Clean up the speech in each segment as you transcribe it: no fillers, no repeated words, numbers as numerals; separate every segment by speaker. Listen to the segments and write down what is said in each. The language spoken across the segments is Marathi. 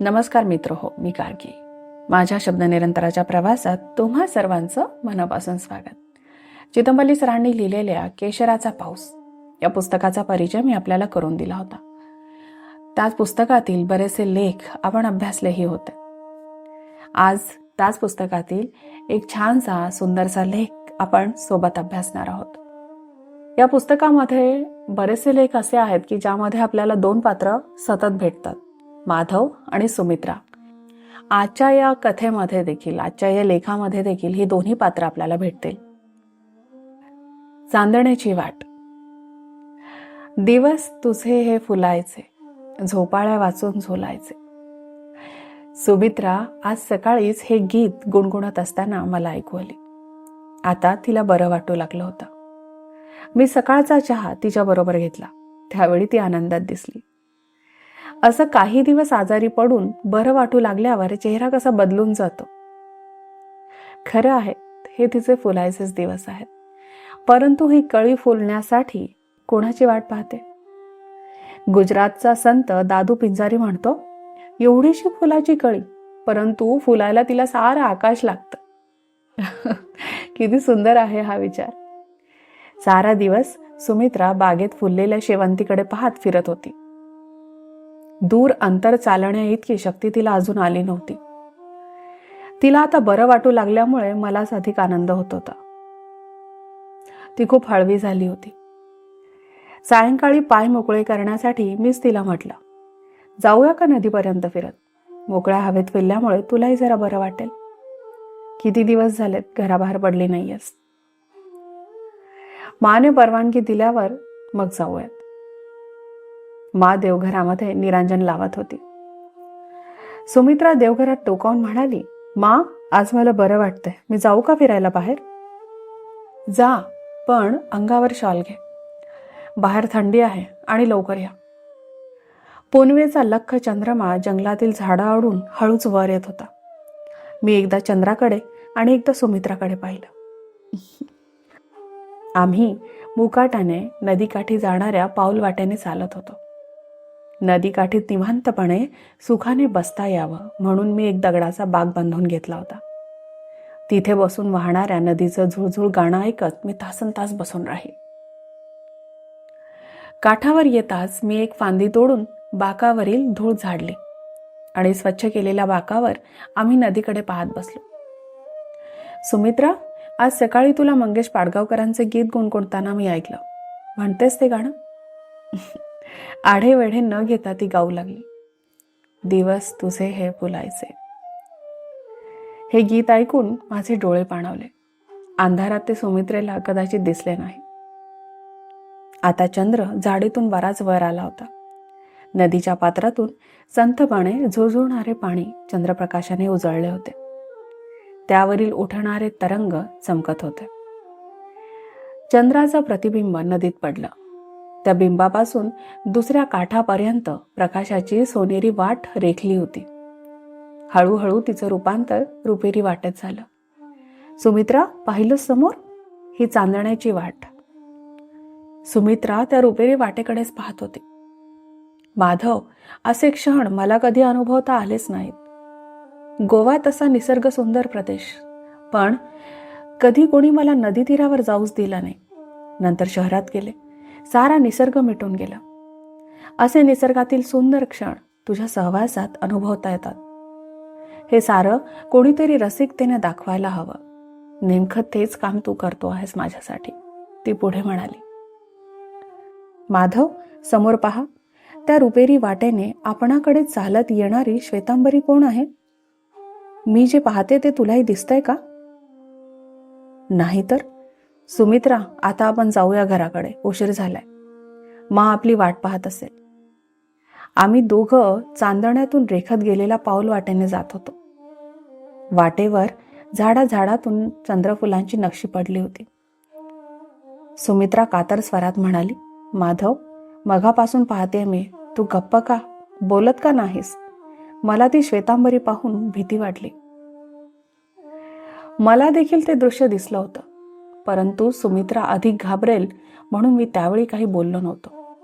Speaker 1: नमस्कार मित्र हो, मी गार्गी. माझ्या शब्दनिरंतराच्या प्रवासात तुम्हा सर्वांचं मनापासून स्वागत. चिदंबरली सरांनी लिहिलेल्या केशराचा पाऊस या पुस्तकाचा परिचय मी आपल्याला करून दिला होता. त्याच पुस्तकातील बरेचसे लेख आपण अभ्यासलेही होते. आज त्याच पुस्तकातील एक छानसा सुंदरसा लेख आपण सोबत अभ्यासणार आहोत. या पुस्तकामध्ये बरेचसे लेख असे आहेत की ज्यामध्ये आपल्याला दोन पात्र सतत भेटतात, माधव आणि सुमित्रा. आजच्या या कथेमध्ये देखील, आजच्या या लेखामध्ये देखील ही दोन्ही पात्र आपल्याला भेटतील. चांदण्याची वाट. दिवस तुझे हे फुलायचे, झोपाळ्या वाचून झोलायचे. सुमित्रा आज सकाळीच हे गीत गुणगुणत असताना मला ऐकू आली. आता तिला बरं वाटू लागलं होतं. मी सकाळचा चहा तिच्या बरोबर घेतला. त्यावेळी ती आनंदात दिसली. असं काही दिवस आजारी पडून बरं वाटू लागल्यावर चेहरा कसा बदलून जातो. खरं आहे, हे तिचे फुलायचेच दिवस आहेत. परंतु ही कळी फुलण्यासाठी कोणाची वाट पाहते? गुजरातचा संत दादू पिंजारी म्हणतो, एवढीशी फुलाची कळी, परंतु फुलायला तिला सारं आकाश लागतं. किती सुंदर आहे हा विचार. सारा दिवस सुमित्रा बागेत फुललेल्या शेवंतीकडे पाहत फिरत होती. दूर अंतर चालण्या इतकी शक्ती तिला अजून आली नव्हती. तिला आता बरं वाटू लागल्यामुळे मलाच अधिक आनंद होत होता. ती खूप हळवी झाली होती. सायंकाळी पाय मोकळे करण्यासाठी मीच तिला म्हटलं, जाऊया का नदीपर्यंत फिरत? मोकळ्या हवेत फिरल्यामुळे तुलाही जरा बरं वाटेल. किती दिवस झालेत घराबाहेर पडली नाहीयेस. माने परवानगी दिल्यावर मग जाऊयात. मा देवघरामध्ये निरांजन लावत होती. सुमित्रा देवघरात टोकावून म्हणाली, मा, आज मला बरं वाटतंय, मी जाऊ का फिरायला बाहेर? जा, पण अंगावर शॉल घे. बाहेर थंडी आहे आणि लवकर या. पुनवेचा लख्ख चंद्रमा जंगलातील झाडाआडून हळूच वर येत होता. मी एकदा चंद्राकडे आणि एकदा सुमित्राकडे पाहिलं. आम्ही मुकाटाने नदीकाठी जाणाऱ्या पाऊलवाटेने चालत होतो. नदीकाठी निवांतपणे सुखाने बसता यावं म्हणून मी एक दगडाचा बाग बांधून घेतला होता. तिथे बसून वाहणाऱ्या नदीचं झुळझुळ गाणं ऐकत मी तासनतास बसून राहील. काठावर येताच मी एक फांदी तोडून बाकावरील धूळ झाडली आणि स्वच्छ केलेल्या बाकावर आम्ही नदीकडे पाहत बसलो. सुमित्रा, आज सकाळी तुला मंगेश पाडगावकरांचे गीत गुणगुणताना मी ऐकलं. म्हणतेस ते गाणं? आढे वेढे न घेता ती गाऊ लागली. दिवस तुझे हे फुलायचे. हे गीत ऐकून माझे डोळे पाणावले. अंधारात ते सुमित्रेला कदाचित दिसले नाही. आता चंद्र झाडीतून बराच वर आला होता. नदीच्या पात्रातून संथपणे झुळझुळणारे पाणी चंद्रप्रकाशाने उजळले होते. त्यावरील उठणारे तरंग चमकत होते. चंद्राचं प्रतिबिंब नदीत पडलं. त्या बिंबापासून दुसऱ्या काठापर्यंत प्रकाशाची सोनेरी वाट रेखली होती. हळूहळू तिचं रूपांतर रुपेरी वाटेत झालं. सुमित्रा, पाहिलं समोर? ही चांदण्याची वाट. सुमित्रा त्या रुपेरी वाटेकडेच पाहत होती. माधव, असे क्षण मला कधी अनुभवता आलेच नाहीत. गोवा तसा निसर्ग सुंदर प्रदेश, पण कधी कोणी मला नदी तीरावर जाऊच दिला नाही. नंतर शहरात गेले, सारा निसर्ग मिटून गेला. असे निसर्गातील सुंदर क्षण तुझ्या सहवासात अनुभवता येतात. हे सारं कोणीतरी रसिकतेने दाखवायला हवं. नेमकं तेच काम तू करतो आहेस माझ्यासाठी, ती पुढे म्हणाली. माधव, समोर पहा. त्या रुपेरी वाटेने आपणाकडे चालत येणारी श्वेतांबरी कोण आहे? मी जे पाहते ते तुलाही दिसतंय का? नाही तर. सुमित्रा, आता आपण जाऊया घराकडे, उशीर झालाय. मा आपली वाट पाहत असेल. आम्ही दोघं चांदण्यातून रेखत गेलेल्या पाऊल वाटेने जात होतो. वाटेवर झाडाझाडातून चंद्रफुलांची नक्षी पडली होती. सुमित्रा कातर स्वरात म्हणाली, माधव, मगापासून पाहते मी, तू गप्प का? बोलत का नाहीस? मला ती श्वेतांबरी पाहून भीती वाटली. मला देखील ते दृश्य दिसलं होतं, परंतु सुमित्रा अधिक घाबरेल म्हणून मी त्यावेळी काही बोललो नव्हतो.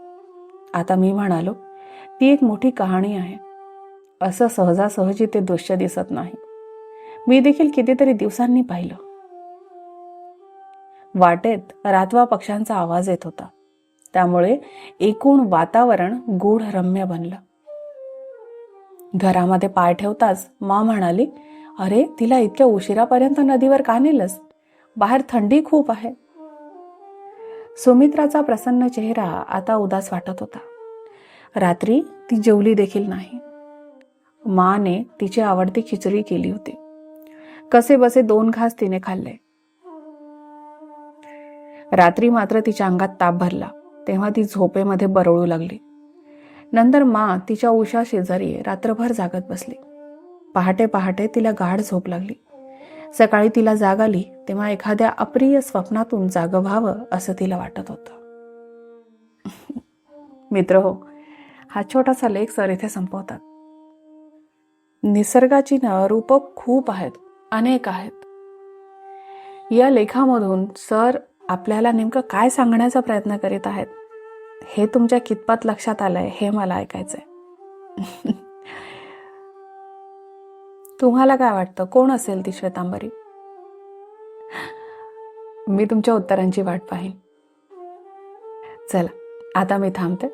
Speaker 1: आता मी म्हणालो, ती एक मोठी कहाणी आहे. असं सहजासहजी ते दृश्य दिसत नाही. मी देखील कितीतरी दिवसांनी पाहिलं. वाटेत रातवा पक्ष्यांचा आवाज येत होता. त्यामुळे एकूण वातावरण गूढ रम्य बनलं. घरामध्ये पाय ठेवताच मा म्हणाली, अरे तिला इतक्या उशिरापर्यंत नदीवर का नेलंस? बाहेर थंडी खूप आहे. सुमित्राचा प्रसन्न चेहरा आता उदास वाटत होता. रात्री ती जेवली देखील नाही. माने तिची आवडती खिचडी केली होती. कसे बसे 2 घास तिने खाल्ले. रात्री मात्र तिच्या अंगात ताप भरला. तेव्हा ती झोपेमध्ये बरळू लागली. नंतर मा तिच्या उशा शेजारी रात्रभर जागत बसली. पहाटे पहाटे तिला गाढ झोप लागली. सकाळी तिला जाग आली तेव्हा एखाद्या अप्रिय स्वप्नातून जागं व्हावं असं तिला वाटत होतं. मित्रहो, हा छोटासा लेख सर इथे संपवतात. निसर्गाची रूप खूप आहेत, अनेक आहेत. या लेखामधून सर आपल्याला नेमकं काय सांगण्याचा प्रयत्न करीत आहेत हे तुमच्या कितपत लक्षात आलंय हे मला ऐकायचंय. तुम्हाला काय वाटतं, कोण असेल ती श्वेतांबरी? मी तुमच्या उत्तरांची वाट पाहीन. चला, आता मी थांबते.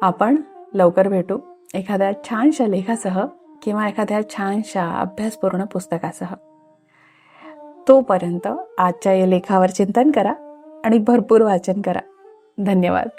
Speaker 1: आपण लवकर भेटू एखाद्या छानशा लेखासह किंवा एखाद्या छानशा अभ्यासपूर्ण पुस्तकासह. तोपर्यंत आजच्या या लेखावर चिंतन करा आणि भरपूर वाचन करा. धन्यवाद.